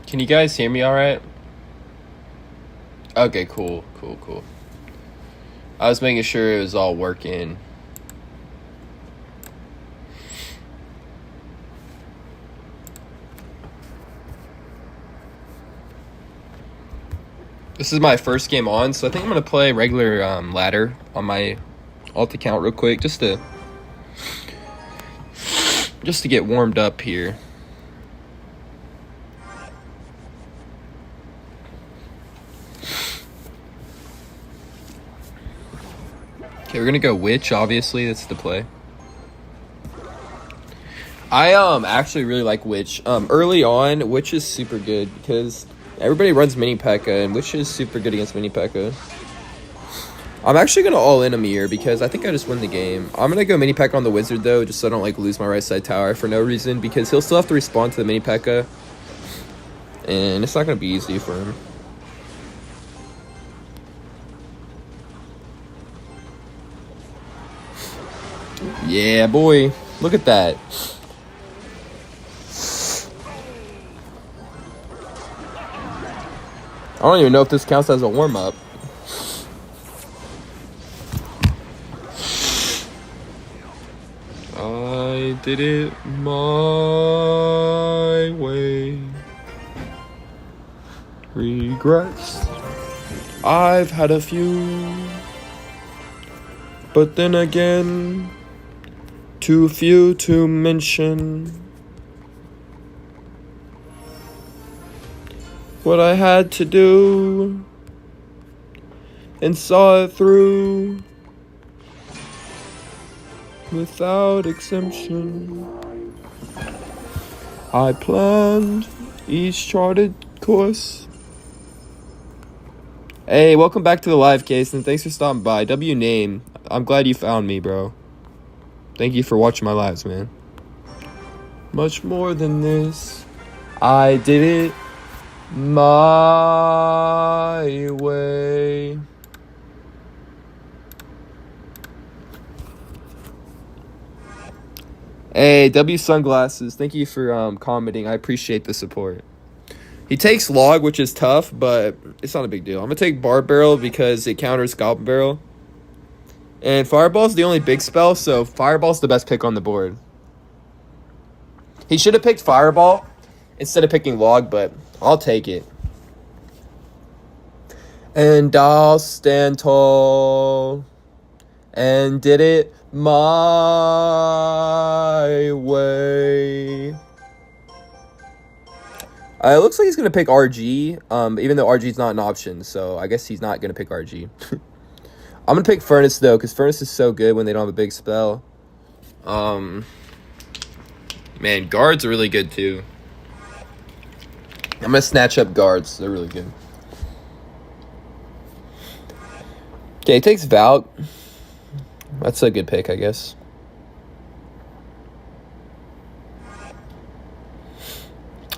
Can you guys hear me all right? Okay, cool. I was making sure it was all working. This is my first game on, so I think I'm going to play regular ladder on my alt account real quick just to get warmed up here. Okay, we're gonna go witch, obviously, that's the play. I actually really like witch. Early on, witch is super good because everybody runs mini P.E.K.K.A. and witch is super good against mini P.E.K.K.A. I'm actually gonna all in Amir because I think I just win the game. I'm gonna go mini P.E.K.K.A. on the wizard though, just so I don't like lose my right side tower for no reason, because he'll still have to respond to the mini P.E.K.K.A. and it's not gonna be easy for him. Yeah, boy. Look at that. I don't even know if this counts as a warm-up. I did it my way. Regrets. I've had a few. But then again, too few to mention. What I had to do and saw it through without exemption. I planned each charted course. Hey, welcome back to the live, Case, and thanks for stopping by. W name. I'm glad you found me, bro. Thank you for watching my lives, man. Much more than this. I did it my way. Hey, W Sunglasses, thank you for commenting. I appreciate the support. He takes log, which is tough, but it's not a big deal. I'm going to take Barb Barrel because it counters Goblin Barrel. And Fireball's the only big spell, so Fireball's the best pick on the board. He should have picked Fireball instead of picking log, but I'll take it. And I'll stand tall and did it my way. It looks like he's going to pick RG, even though RG's not an option, so I guess he's not going to pick RG. I'm going to pick Furnace, though, because Furnace is so good when they don't have a big spell. Man, guards are really good, too. I'm going to snatch up guards. They're really good. Okay, he takes Valk. That's a good pick, I guess.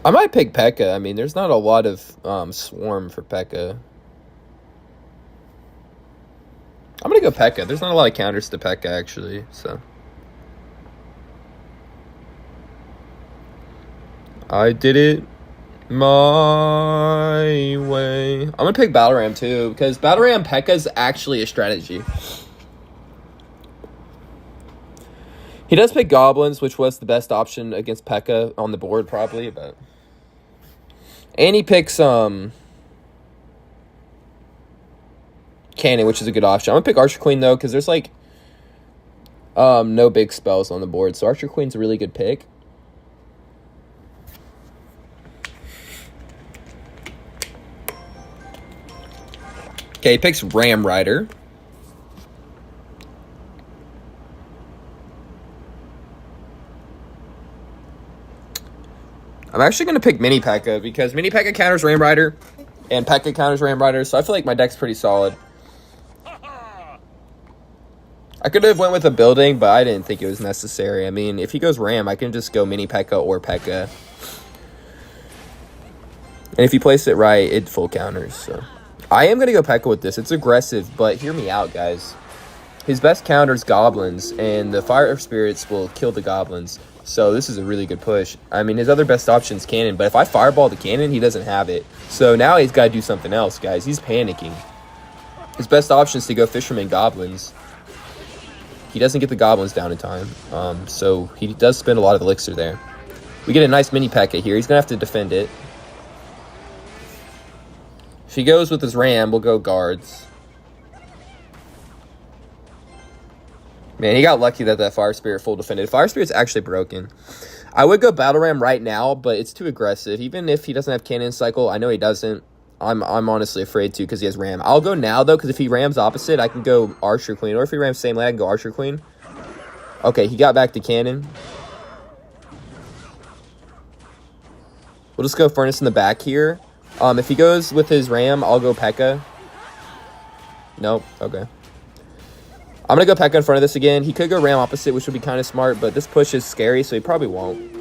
I might pick P.E.K.K.A. I mean, there's not a lot of swarm for P.E.K.K.A. I'm going to go P.E.K.K.A. There's not a lot of counters to P.E.K.K.A. actually, so. I did it my way. I'm going to pick Battle Ram too, because Battle Ram P.E.K.K.A. is actually a strategy. He does pick Goblins, which was the best option against P.E.K.K.A. on the board probably, but. And he picks Cannon, which is a good option. I'm going to pick Archer Queen, though, because there's, like, no big spells on the board. So Archer Queen's a really good pick. Okay, he picks Ram Rider. I'm actually going to pick Mini P.E.K.K.A. because Mini P.E.K.K.A. counters Ram Rider, and P.E.K.K.A. counters Ram Rider, so I feel like my deck's pretty solid. I could have went with a building, but I didn't think it was necessary. I mean, if he goes Ram, I can just go Mini P.E.K.K.A. or P.E.K.K.A. And if you place it right, it full counters, so. I am going to go P.E.K.K.A. with this. It's aggressive, but hear me out, guys. His best counter is goblins, and the fire spirits will kill the goblins. So this is a really good push. I mean, his other best option is cannon, but if I fireball the cannon, he doesn't have it. So now he's got to do something else, guys. He's panicking. His best option is to go fisherman goblins. He doesn't get the goblins down in time, so he does spend a lot of elixir there. We get a nice mini P.E.K.K.A here. He's going to have to defend it. If he goes with his ram, we'll go guards. Man, he got lucky that Fire Spirit full defended. Fire Spirit's actually broken. I would go Battle Ram right now, but it's too aggressive. Even if he doesn't have Cannon Cycle, I know he doesn't. I'm honestly afraid to because he has Ram. I'll go now, though, because if he rams opposite, I can go Archer Queen. Or if he rams same lag, I can go Archer Queen. Okay, he got back to Cannon. We'll just go Furnace in the back here. If he goes with his Ram, I'll go P.E.K.K.A. Nope, okay. I'm going to go P.E.K.K.A in front of this again. He could go Ram opposite, which would be kind of smart, but this push is scary, so he probably won't.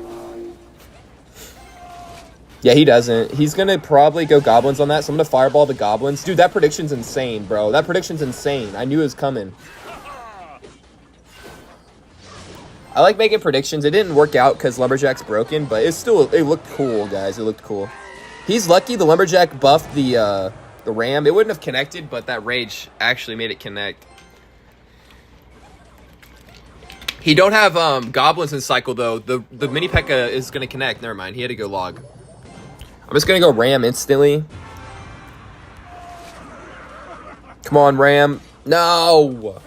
Yeah, he doesn't. He's going to probably go Goblins on that, so I'm going to Fireball the Goblins. Dude, that prediction's insane, bro. That prediction's insane. I knew it was coming. I like making predictions. It didn't work out because Lumberjack's broken, but it looked cool, guys. It looked cool. He's lucky the Lumberjack buffed the Ram. It wouldn't have connected, but that Rage actually made it connect. He don't have Goblins in cycle, though. The mini P.E.K.K.A is going to connect. Never mind. He had to go log. I'm just going to go Ram instantly. Come on, Ram. No!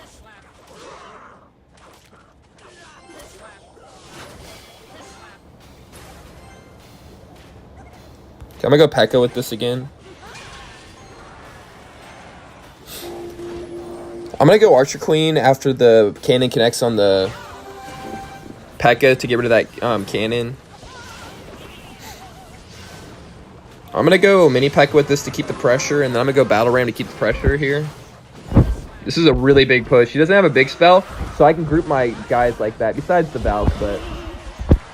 Okay, I'm going to go P.E.K.K.A with this again. I'm going to go Archer Queen after the cannon connects on the P.E.K.K.A to get rid of that cannon. I'm going to go mini P.E.K.K.A with this to keep the pressure, and then I'm going to go Battle Ram to keep the pressure here. This is a really big push. He doesn't have a big spell, so I can group my guys like that, besides the Valk, but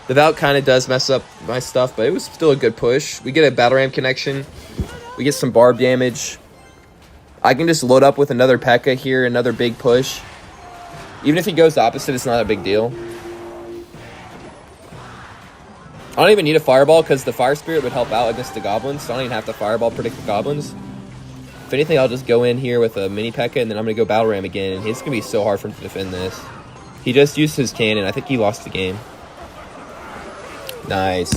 the Valk kind of does mess up my stuff, but it was still a good push. We get a Battle Ram connection. We get some barb damage. I can just load up with another P.E.K.K.A here, another big push. Even if he goes opposite, it's not a big deal. I don't even need a Fireball because the Fire Spirit would help out against the Goblins, so I don't even have to Fireball predict the Goblins. If anything, I'll just go in here with a mini P.E.K.K.A, and then I'm going to go Battle Ram again, and it's going to be so hard for him to defend this. He just used his cannon. I think he lost the game. Nice.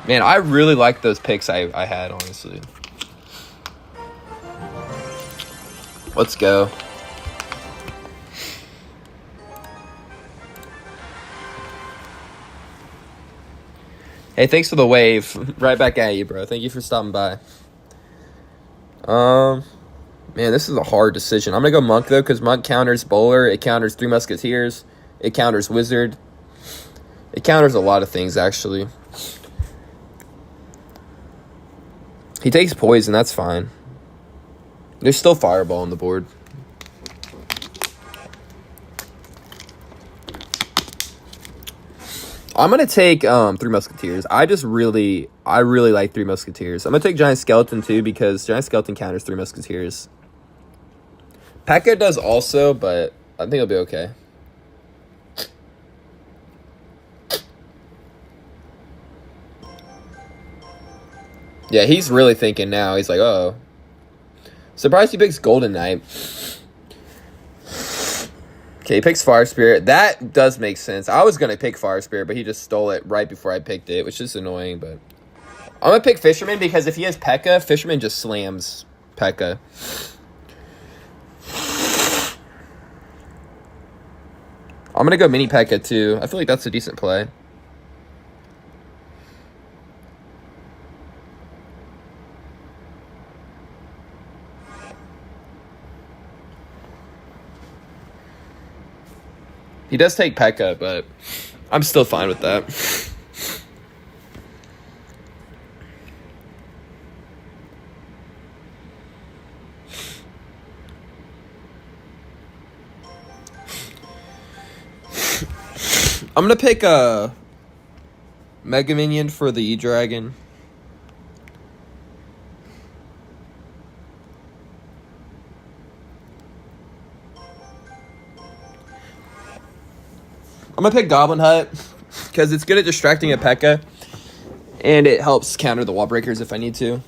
Man, I really like those picks I had, honestly. Let's go. Hey, thanks for the wave. Right back at you, bro. Thank you for stopping by. Man, this is a hard decision. I'm going to go Monk, though, because Monk counters Bowler. It counters Three Musketeers. It counters Wizard. It counters a lot of things, actually. He takes Poison. That's fine. There's still Fireball on the board. I'm going to take Three Musketeers. I really like Three Musketeers. I'm going to take Giant Skeleton, too, because Giant Skeleton counters Three Musketeers. P.E.K.K.A does also, but I think it'll be okay. Yeah, he's really thinking now. He's like, uh-oh. Surprised he picks Golden Knight. Okay, he picks Fire Spirit. That does make sense. I was going to pick Fire Spirit, but he just stole it right before I picked it, which is annoying, but I'm going to pick Fisherman because if he has P.E.K.K.A, Fisherman just slams P.E.K.K.A. I'm going to go mini P.E.K.K.A too. I feel like that's a decent play. He does take P.E.K.K.A, but I'm still fine with that. I'm going to pick a Mega Minion for the E-Dragon. I'm gonna pick Goblin Hut because it's good at distracting a P.E.K.K.A. and it helps counter the wall breakers if I need to.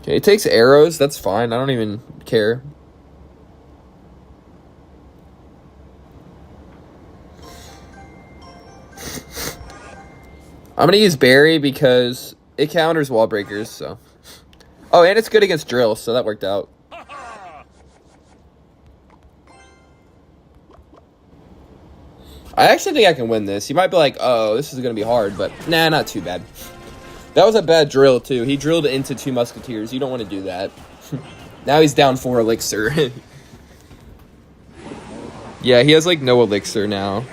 Okay, it takes arrows. That's fine. I don't even care. I'm going to use Berry because it counters wall breakers, so. Oh, and it's good against Drill, so that worked out. I actually think I can win this. You might be like, oh, this is going to be hard, but nah, not too bad. That was a bad drill, too. He drilled into 2 Musketeers. You don't want to do that. Now he's down 4 Elixir. Yeah, he has, like, no Elixir now.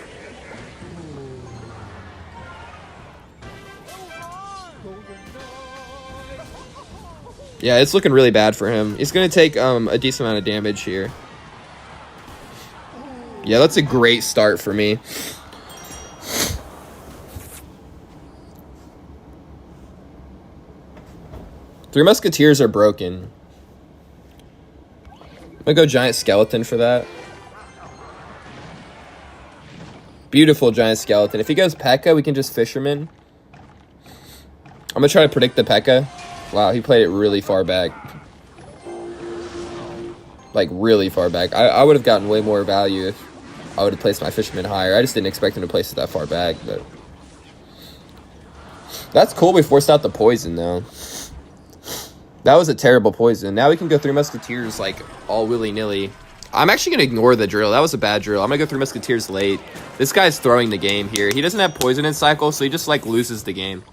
Yeah, it's looking really bad for him. He's going to take a decent amount of damage here. Yeah, that's a great start for me. Three Musketeers are broken. I'm going to go Giant Skeleton for that. Beautiful Giant Skeleton. If he goes P.E.K.K.A., we can just Fisherman. I'm going to try to predict the P.E.K.K.A. Wow, he played it really far back. Like, really far back. I would have gotten way more value if I would have placed my Fisherman higher. I just didn't expect him to place it that far back, but... That's cool we forced out the poison, though. That was a terrible poison. Now we can go Three Musketeers, like, all willy-nilly. I'm actually going to ignore the drill. That was a bad drill. I'm going to go Three Musketeers late. This guy's throwing the game here. He doesn't have poison in cycle, so he just, like, loses the game.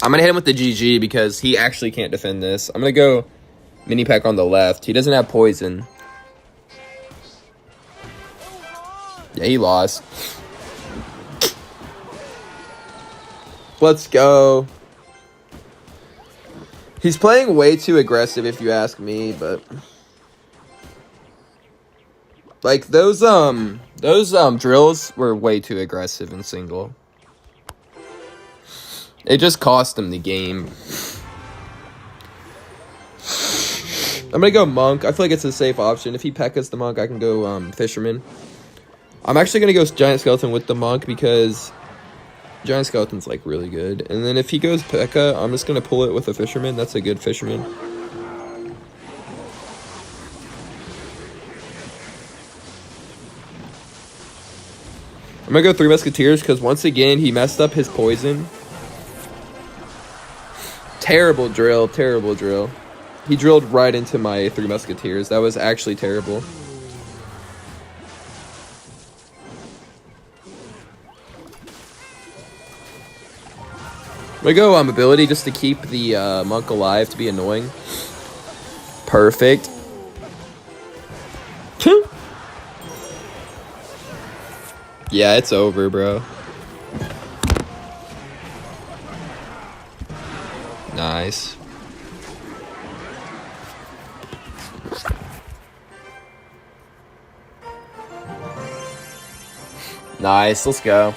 I'm going to hit him with the GG because he actually can't defend this. I'm going to go Mini P.E.K.K.A. on the left. He doesn't have poison. Yeah, he lost. Let's go. He's playing way too aggressive if you ask me, but... Like, those drills were way too aggressive in single. It just cost him the game. I'm gonna go Monk. I feel like it's a safe option. If he P.E.K.K.A's the Monk, I can go Fisherman. I'm actually gonna go Giant Skeleton with the Monk because Giant Skeleton's like really good. And then if he goes P.E.K.K.A., I'm just gonna pull it with a Fisherman. That's a good Fisherman. I'm gonna go Three Musketeers because once again he messed up his poison. Terrible drill, terrible drill. He drilled right into my Three Musketeers. That was actually terrible. I'm gonna go ability just to keep the Monk alive to be annoying. Perfect. Yeah, it's over, bro. Nice. Nice, let's go.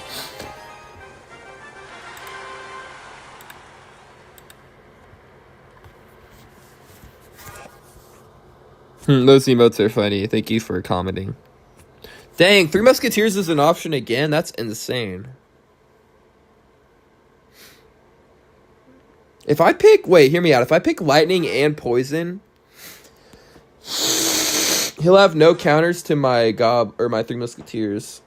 Those emotes are funny. Thank you for commenting. Dang, Three Musketeers is an option again? That's insane. If I pick... Wait, hear me out. If I pick Lightning and Poison, he'll have no counters to my my Three Musketeers.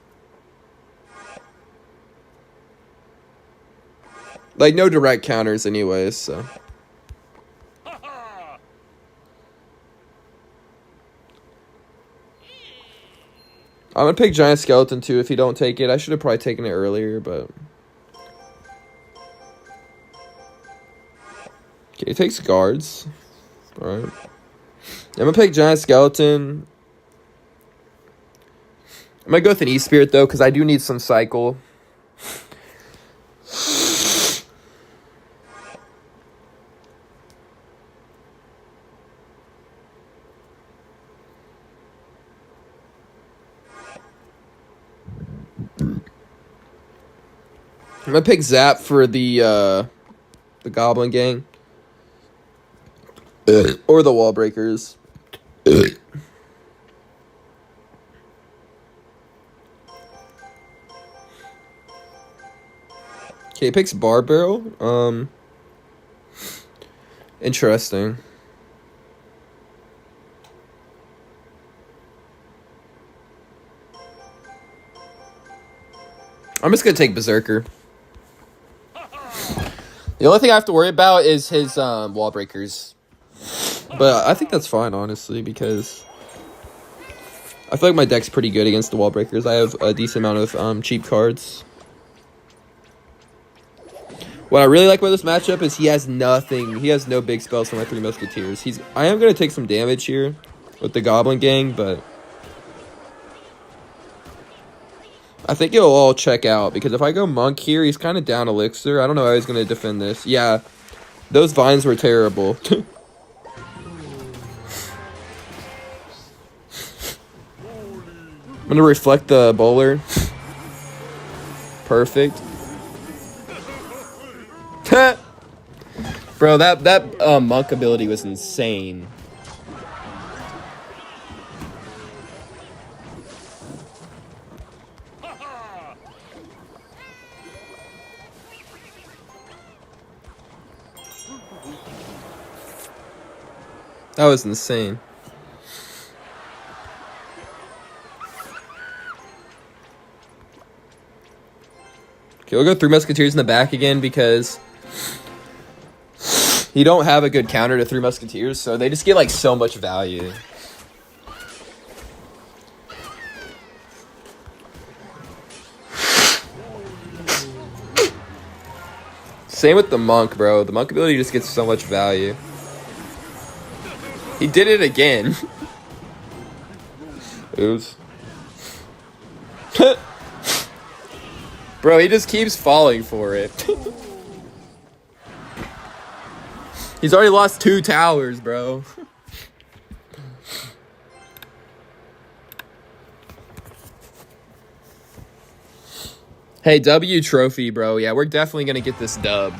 Like, no direct counters anyways, so... I'm gonna pick Giant Skeleton too if he don't take it. I should have probably taken it earlier, but... Okay, he takes guards. Alright. I'm gonna pick Giant Skeleton. I'm gonna go with an E-Spirit though, because I do need some cycle. I'm gonna pick Zap for the Goblin Gang. Or the Wall Breakers. Okay, he picks Barbaro. Interesting. I'm just gonna take Berserker. The only thing I have to worry about is his Wall Breakers. But I think that's fine, honestly, because I feel like my deck's pretty good against the Wall Breakers. I have a decent amount of cheap cards. What I really like about this matchup is he has nothing. He has no big spells for my Three Musketeers. I am going to take some damage here with the Goblin Gang, but I think it'll all check out, because if I go Monk here, he's kind of down Elixir. I don't know how he's going to defend this. Yeah, those vines were terrible. I'm going to reflect the bowler. Perfect. Bro, that Monk ability was insane. That was insane. Okay, we'll go Three Musketeers in the back again, because you don't have a good counter to Three Musketeers, so they just get like so much value. Same with the Monk, bro. The Monk ability just gets so much value. He did it again. Oops. Bro, he just keeps falling for it. He's already lost 2 towers, bro. Hey, W trophy, bro. Yeah, we're definitely going to get this dub.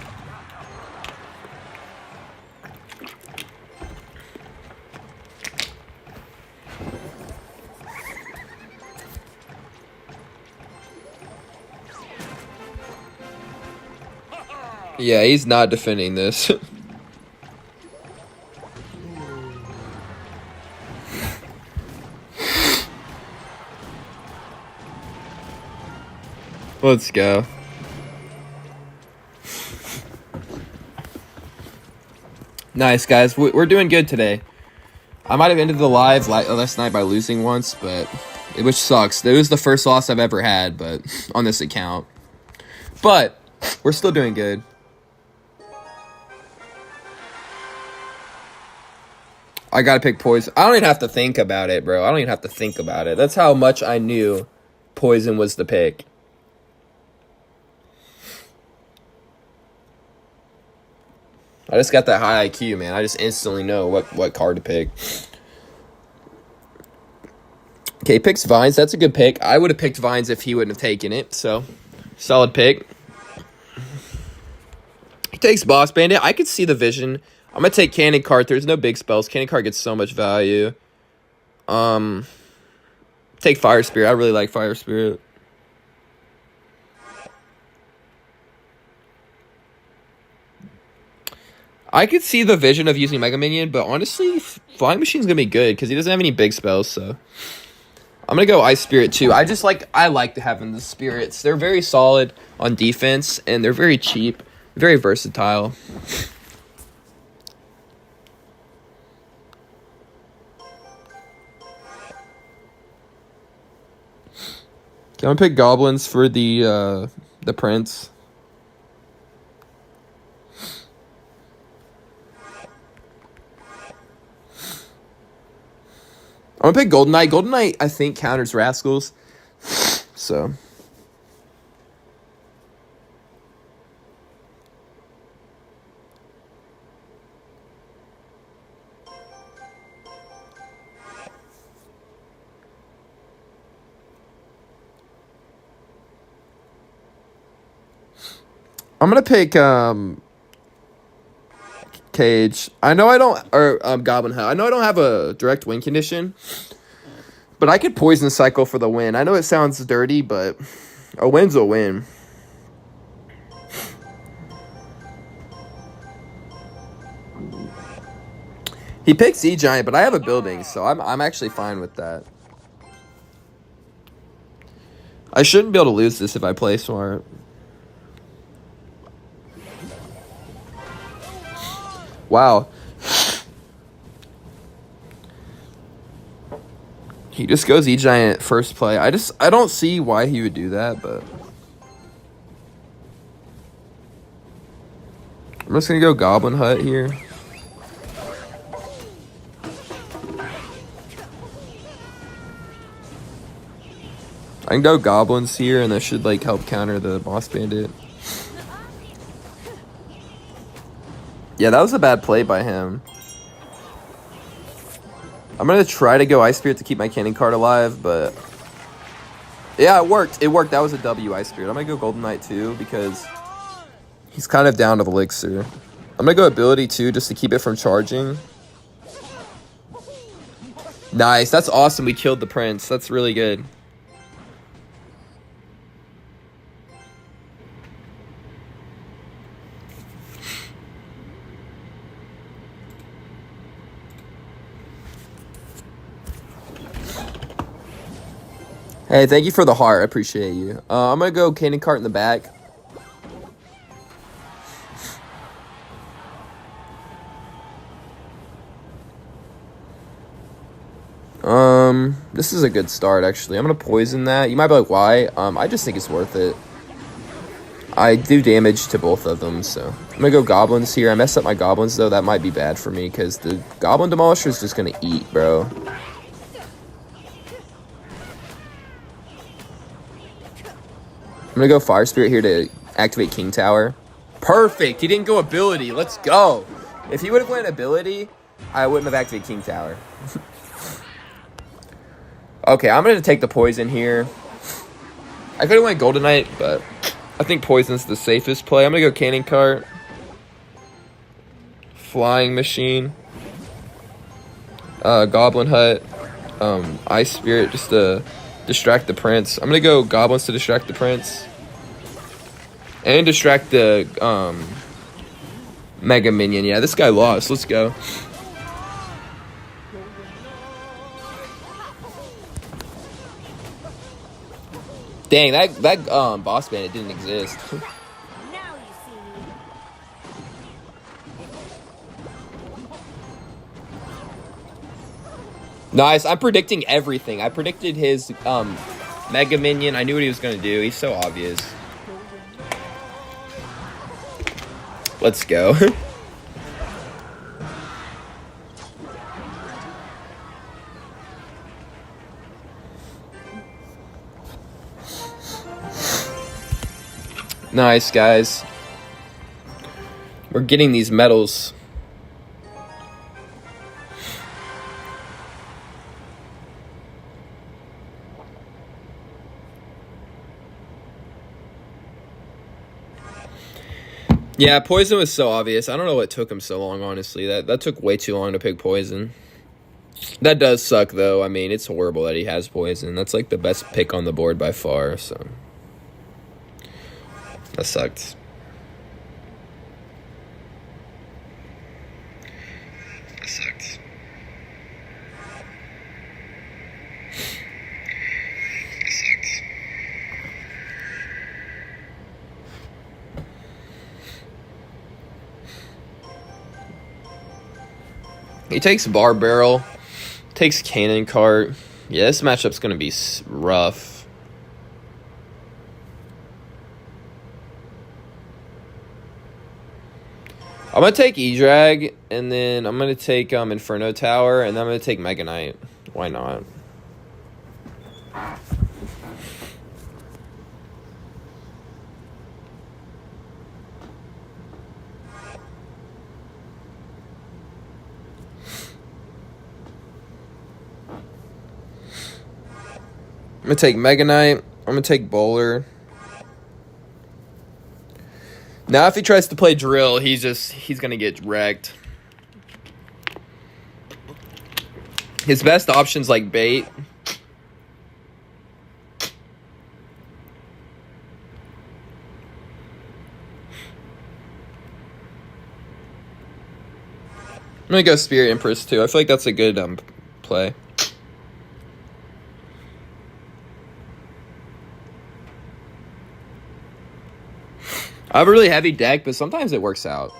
Yeah, he's not defending this. Let's go. Nice, guys. We're doing good today. I might have ended the live last night by losing once, which sucks. It was the first loss I've ever had, but on this account. But we're still doing good. I gotta pick Poison. I don't even have to think about it, bro. I don't even have to think about it. That's how much I knew Poison was the pick. I just got that high IQ, man. I just instantly know what card to pick. Okay, picks Vines. That's a good pick. I would have picked Vines if he wouldn't have taken it, so solid pick. He takes Boss Bandit. I could see the vision. I'm going to take Cannon Cart. There's no big spells. Cannon Cart gets so much value. Take Fire Spirit. I really like Fire Spirit. I could see the vision of using Mega Minion, but honestly, Flying Machine's going to be good because he doesn't have any big spells, so I'm going to go Ice Spirit too. I like having the spirits. They're very solid on defense, and they're very cheap, very versatile. I'm going to pick Goblins for the Prince. I'm going to pick Golden Knight. Golden Knight, I think, counters Rascals. So. I'm gonna pick Cage. I know I don't, or Goblin Hell. I know I don't have a direct win condition, but I could Poison Cycle for the win. I know it sounds dirty, but a win's a win. He picks E-Giant, but I have a building, so I'm actually fine with that. I shouldn't be able to lose this if I play smart. Wow. He just goes E-Giant first play. I don't see why he would do that, but I'm just gonna go Goblin Hut here. I can go Goblins here, and that should like help counter the Boss Bandit. Yeah, that was a bad play by him. I'm gonna try to go Ice Spirit to keep my Cannon card alive, but yeah, it worked. It worked. That was a W, Ice Spirit. I'm gonna go Golden Knight too because he's kind of down to the Elixir. I'm gonna go Ability too just to keep it from charging. Nice. That's awesome. We killed the Prince. That's really good. Hey, thank you for the heart. I appreciate you. I'm going to go Cannon Cart in the back. This is a good start, actually. I'm going to poison that. You might be like, why? I just think it's worth it. I do damage to both of them, so. I'm going to go Goblins here. I messed up my Goblins, though. That might be bad for me, because the Goblin Demolisher is just going to eat, bro. I'm going to go Fire Spirit here to activate King Tower. Perfect. He didn't go ability. Let's go. If he would have went ability, I wouldn't have activated King Tower. Okay, I'm going to take the poison here. I could have went Golden Knight, but I think poison's the safest play. I'm going to go Cannon Cart. Flying Machine. Goblin Hut. Ice Spirit just to distract the Prince. I'm going to go Goblins to distract the Prince. And distract the Mega Minion. Yeah, this guy lost. Let's go. Dang, that Boss Bandit didn't exist. Nice. I'm predicting everything. I predicted his Mega Minion. I knew what he was going to do. He's so obvious. Let's go. Nice, guys. We're getting these medals. Yeah, poison was so obvious. I don't know what took him so long, honestly. That took way too long to pick poison. That does suck, though. I mean, it's horrible that he has poison. That's like the best pick on the board by far, so. That sucked. That sucked. That sucked. He takes Bar Barrel, takes Cannon Cart. Yeah, this matchup's going to be rough. I'm going to take E-Drag, and then I'm going to take Inferno Tower, and then I'm going to take Mega Knight. Why not? I'm going to take Mega Knight. I'm going to take Bowler. Now if he tries to play drill, he's gonna get wrecked. His best option's like bait. I'm gonna go Spirit Empress too. I feel like that's a good play. I have a really heavy deck, but sometimes it works out.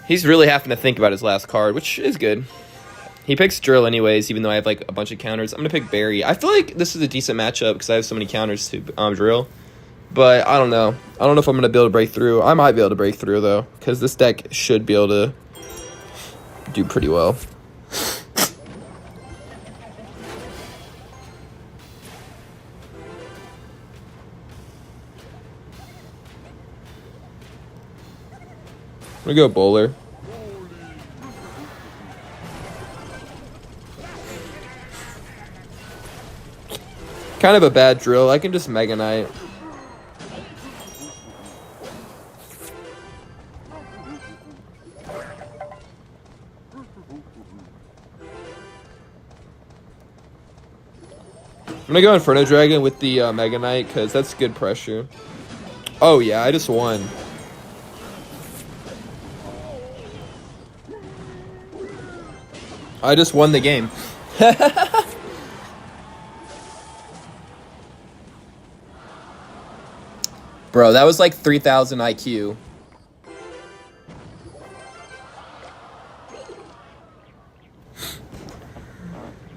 He's really having to think about his last card, which is good. He picks Drill anyways, even though I have like a bunch of counters. I'm going to pick Barry. I feel like this is a decent matchup because I have so many counters to Drill. But I don't know. I don't know if I'm going to be able to break through. I might be able to break through, though, because this deck should be able to do pretty well. I'm going to go Bowler. Kind of a bad Drill. I can just Mega Knight. I'm going to go Inferno Dragon with the Mega Knight because that's good pressure. Oh, yeah, I just won. I just won the game. Bro, that was like 3,000 IQ.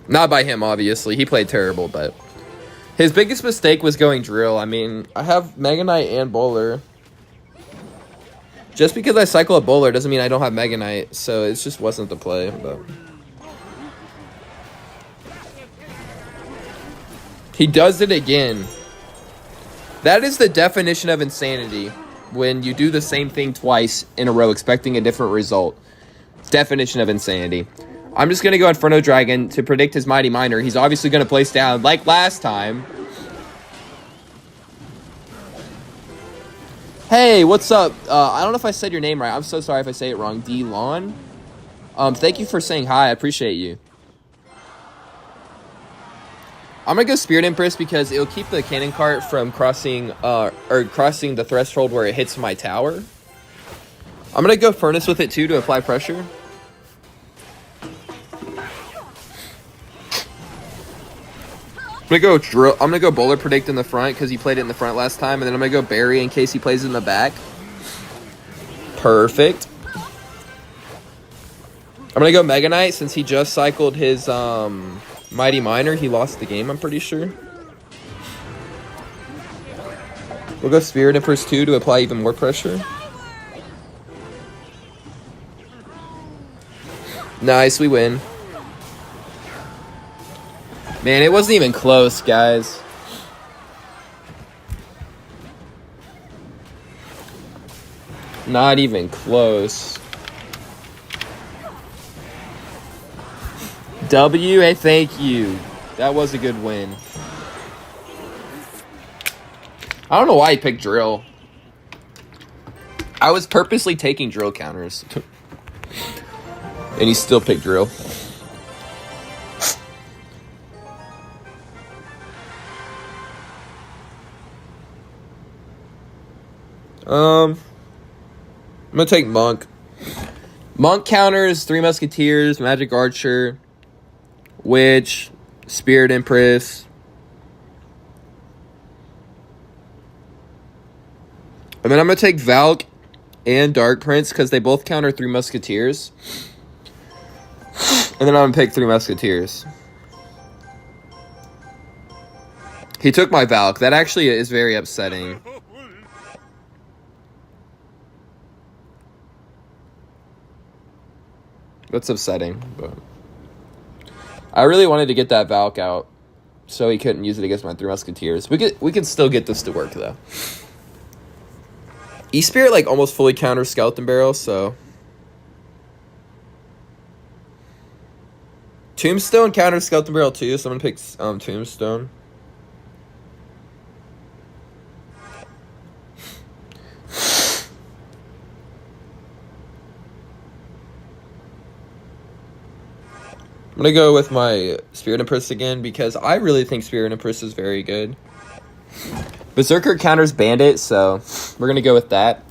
Not by him, obviously. He played terrible, but his biggest mistake was going Drill. I mean, I have Mega Knight and Bowler. Just because I cycle a Bowler doesn't mean I don't have Mega Knight, so it just wasn't the play. But he does it again. That is the definition of insanity. When you do the same thing twice in a row expecting a different result. Definition of insanity. I'm just going to go Inferno Dragon to predict his Mighty Miner. He's obviously going to place down like last time. Hey, what's up? I don't know if I said your name right. I'm so sorry if I say it wrong. D-Lon? Thank you for saying hi. I appreciate you. I'm going to go Spirit Empress because it'll keep the cannon cart from crossing the threshold where it hits my tower. I'm going to go Furnace with it too to apply pressure. I'm gonna go Bowler Predict in the front because he played it in the front last time, and then I'm gonna go Barry in case he plays it in the back. Perfect. I'm gonna go Mega Knight since he just cycled his Mighty Miner. He lost the game, I'm pretty sure. We'll go Spirit Empress 2 to apply even more pressure. Nice, we win. Man, it wasn't even close, guys. Not even close. W, hey, thank you. That was a good win. I don't know why he picked Drill. I was purposely taking Drill counters. And he still picked Drill. I'm gonna take Monk. Monk counters 3 Musketeers, Magic Archer, Witch, Spirit Empress. And then I'm gonna take Valk and Dark Prince because they both counter 3 Musketeers. And then I'm gonna pick 3 Musketeers. He took my Valk. That actually is very upsetting. That's upsetting, but I really wanted to get that Valk out so he couldn't use it against my 3 Musketeers. We can still get this to work though. E-Spirit like almost fully counters Skeleton Barrel, so Tombstone counters Skeleton Barrel too, so I'm gonna pick Tombstone. I'm gonna go with my Spirit Empress again because I really think Spirit Empress is very good. Berserker counters Bandit, so we're gonna go with that.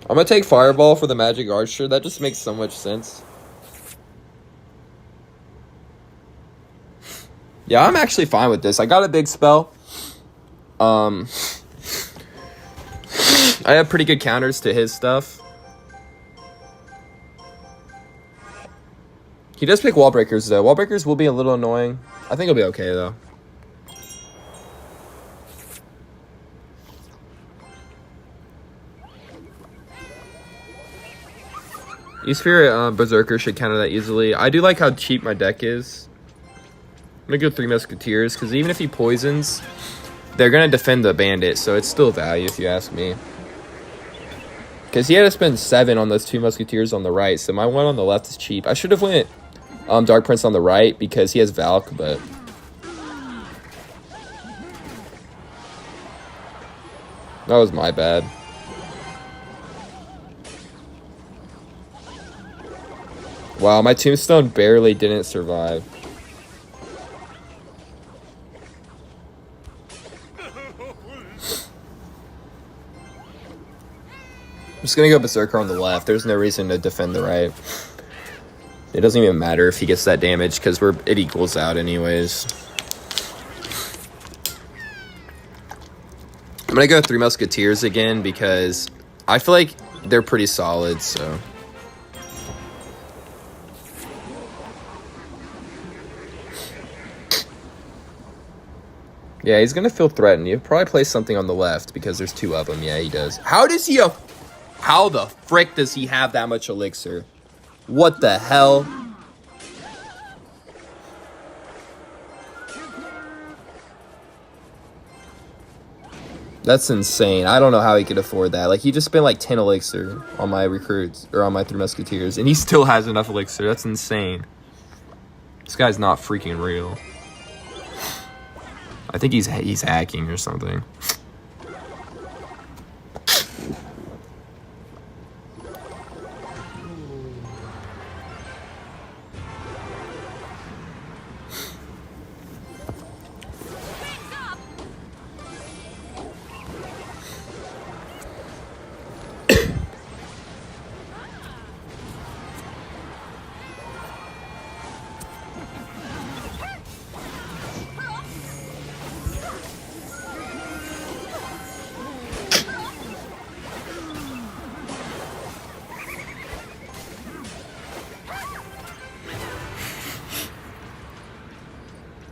I'm gonna take Fireball for the Magic Archer. That just makes so much sense. Yeah, I'm actually fine with this. I got a big spell. I have pretty good counters to his stuff. He does pick Wall Breakers, though. Wall Breakers will be a little annoying. I think it'll be okay, though. E-Spirit Berserker should counter that easily. I do like how cheap my deck is. I'm going to go 3 Musketeers, because even if he poisons, they're going to defend the Bandit, so it's still value if you ask me. Because he had to spend 7 on those 2 Musketeers on the right, so my one on the left is cheap. I should have went Dark Prince on the right, because he has Valk, but... that was my bad. Wow, my Tombstone barely didn't survive. I'm just gonna go Berserker on the left. There's no reason to defend the right. It doesn't even matter if he gets that damage because it equals out anyways. I'm gonna go 3 Musketeers again because I feel like they're pretty solid, so. Yeah, he's gonna feel threatened. He'll probably play something on the left because there's 2 of them. Yeah, he does. How the frick does he have that much elixir? What the hell? That's insane. I don't know how he could afford that. Like, he just spent like 10 elixir on my recruits, or on my 3 Musketeers, and he still has enough elixir. That's insane. This guy's not freaking real. I think he's hacking or something.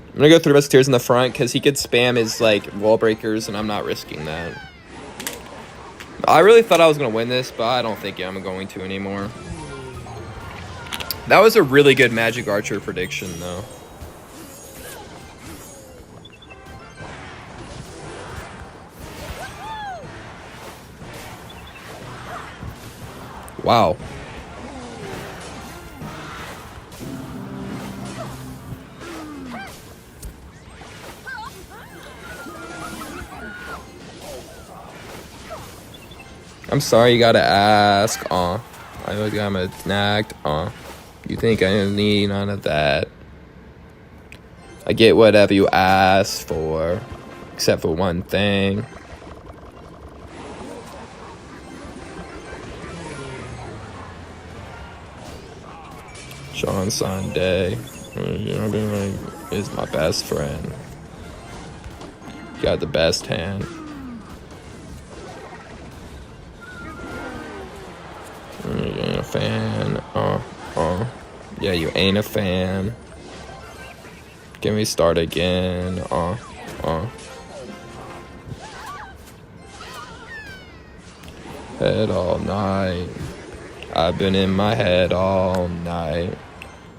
I'm gonna go 3 Musketeers in the front because he could spam his like wall breakers, and I'm not risking that. I really thought I was gonna win this, but I don't think I'm going to anymore. That was a really good Magic Archer prediction, though. Wow. I'm sorry you gotta ask, I know I'm snagged, you think I need none of that. I get whatever you ask for, except for one thing. Sean Sunday, is my best friend. Got the best hand. You ain't a fan. Yeah, you ain't a fan. Can we start again? Head all night. I've been in my head all night.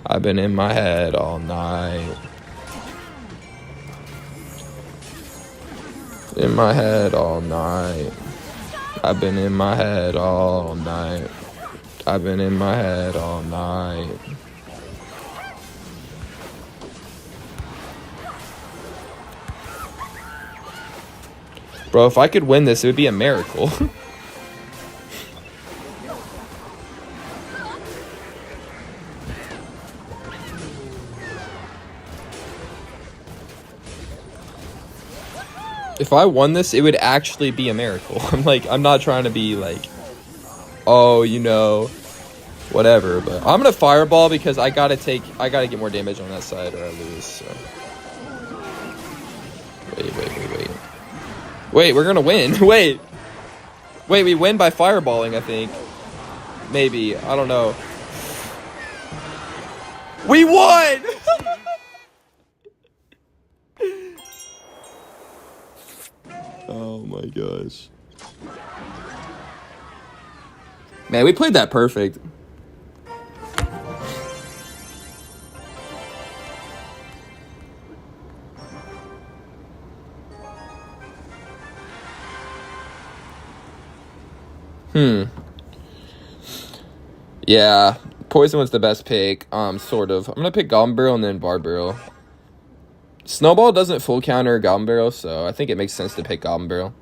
I've been in my head all night. In my head all night. I've been in my head all night. I've been in my head all night. Bro, if I could win this, it would be a miracle. If I won this, it would actually be a miracle. I'm not trying to be like, oh, you know, whatever. But I'm gonna fireball because I gotta get more damage on that side or I lose. So. Wait, we're gonna win. Wait, we win by fireballing, I think. Maybe, I don't know. We won! Oh my gosh. Man, we played that perfect. Yeah, Poison was the best pick, sort of. I'm gonna pick Goblin Barrel and then Bard Barrel. Snowball doesn't full counter Goblin Barrel, so I think it makes sense to pick Goblin Barrel.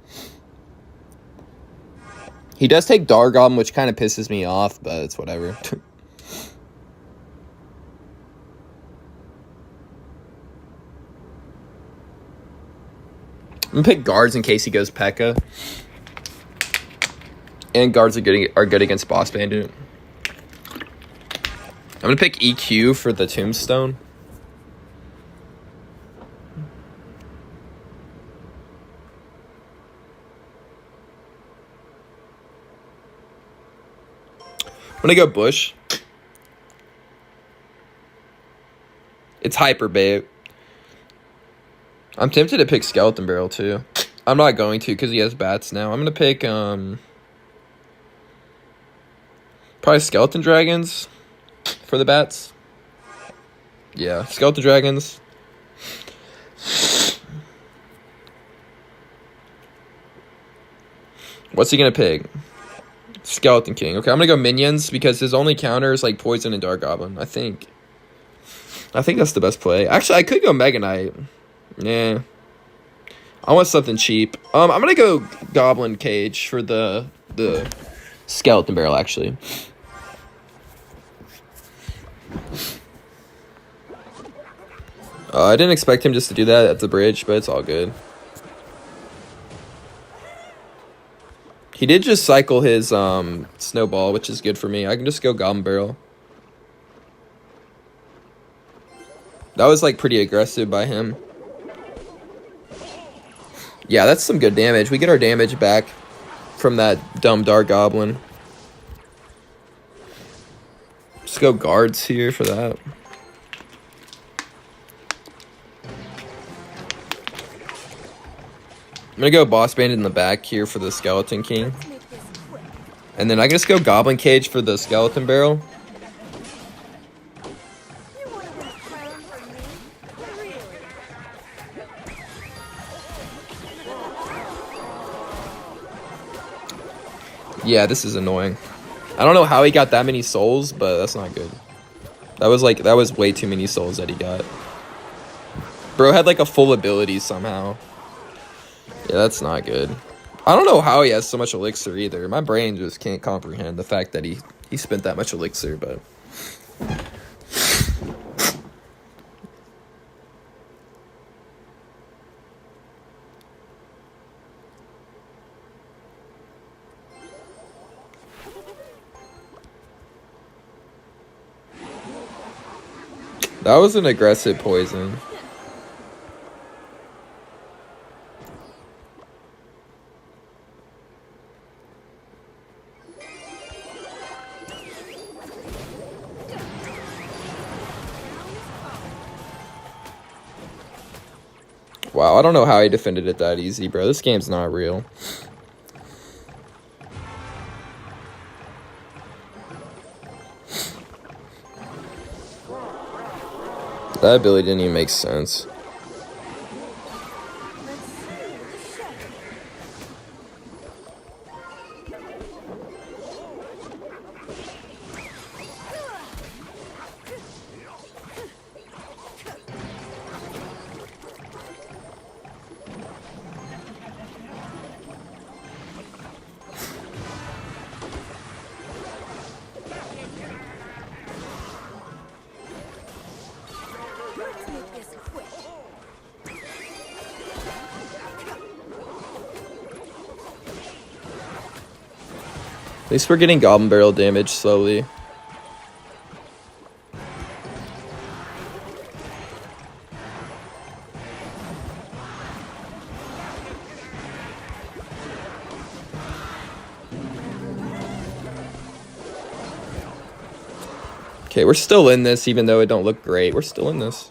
He does take Dar Goblin, which kind of pisses me off, but it's whatever. I'm gonna pick guards in case he goes P.E.K.K.A. And guards are good against Boss Bandit. I'm gonna pick EQ for the Tombstone. I'm gonna go Bush. It's Hyper Bait. I'm tempted to pick Skeleton Barrel too. I'm not going to because he has bats now. I'm gonna pick probably Skeleton Dragons for the bats. Yeah, Skeleton Dragons. What's he gonna pick? Skeleton King. Okay, I'm gonna go Minions because his only counter is like Poison and Dark Goblin. I think that's the best play. Actually, I could go Mega Knight. Nah. I want something cheap. I'm gonna go Goblin Cage for the Skeleton Barrel, actually. I didn't expect him just to do that at the bridge, but it's all good. He did just cycle his Snowball, which is good for me. I can just go Goblin Barrel. That was like pretty aggressive by him. Yeah, that's some good damage. We get our damage back from that dumb Dark Goblin. Let's go guards here for that. I'm gonna go Boss Bandit in the back here for the Skeleton King. And then I can just go Goblin Cage for the Skeleton Barrel. Yeah, this is annoying. I don't know how he got that many souls, but that's not good. That was way too many souls that he got. Bro had like a full ability somehow. Yeah, that's not good. I don't know how he has so much elixir either. My brain just can't comprehend the fact that he spent that much elixir, but... That was an aggressive poison. Wow, I don't know how he defended it that easy, bro. This game's not real. That ability didn't even make sense. least we're getting Goblin Barrel damage slowly. Okay, we're still in this, even though it don't look great. We're still in this.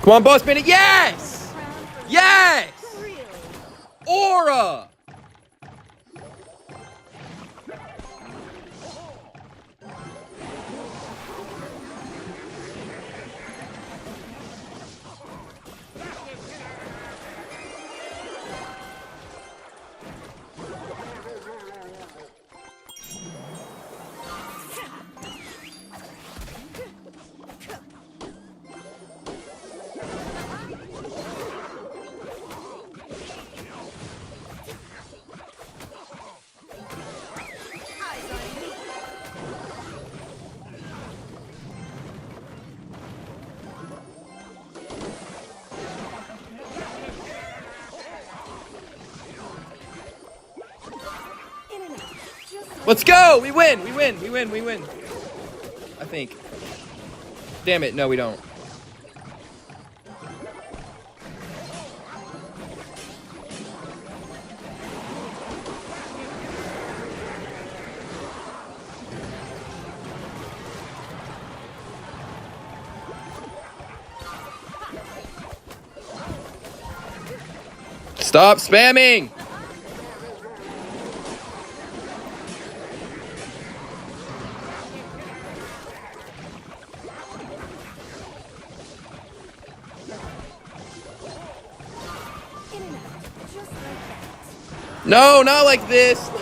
Come on, boss minute. Yes! Yes! Aura! Let's go! We win! We win! We win! We win! I think. Damn it, no we don't. Stop spamming! No, not like this.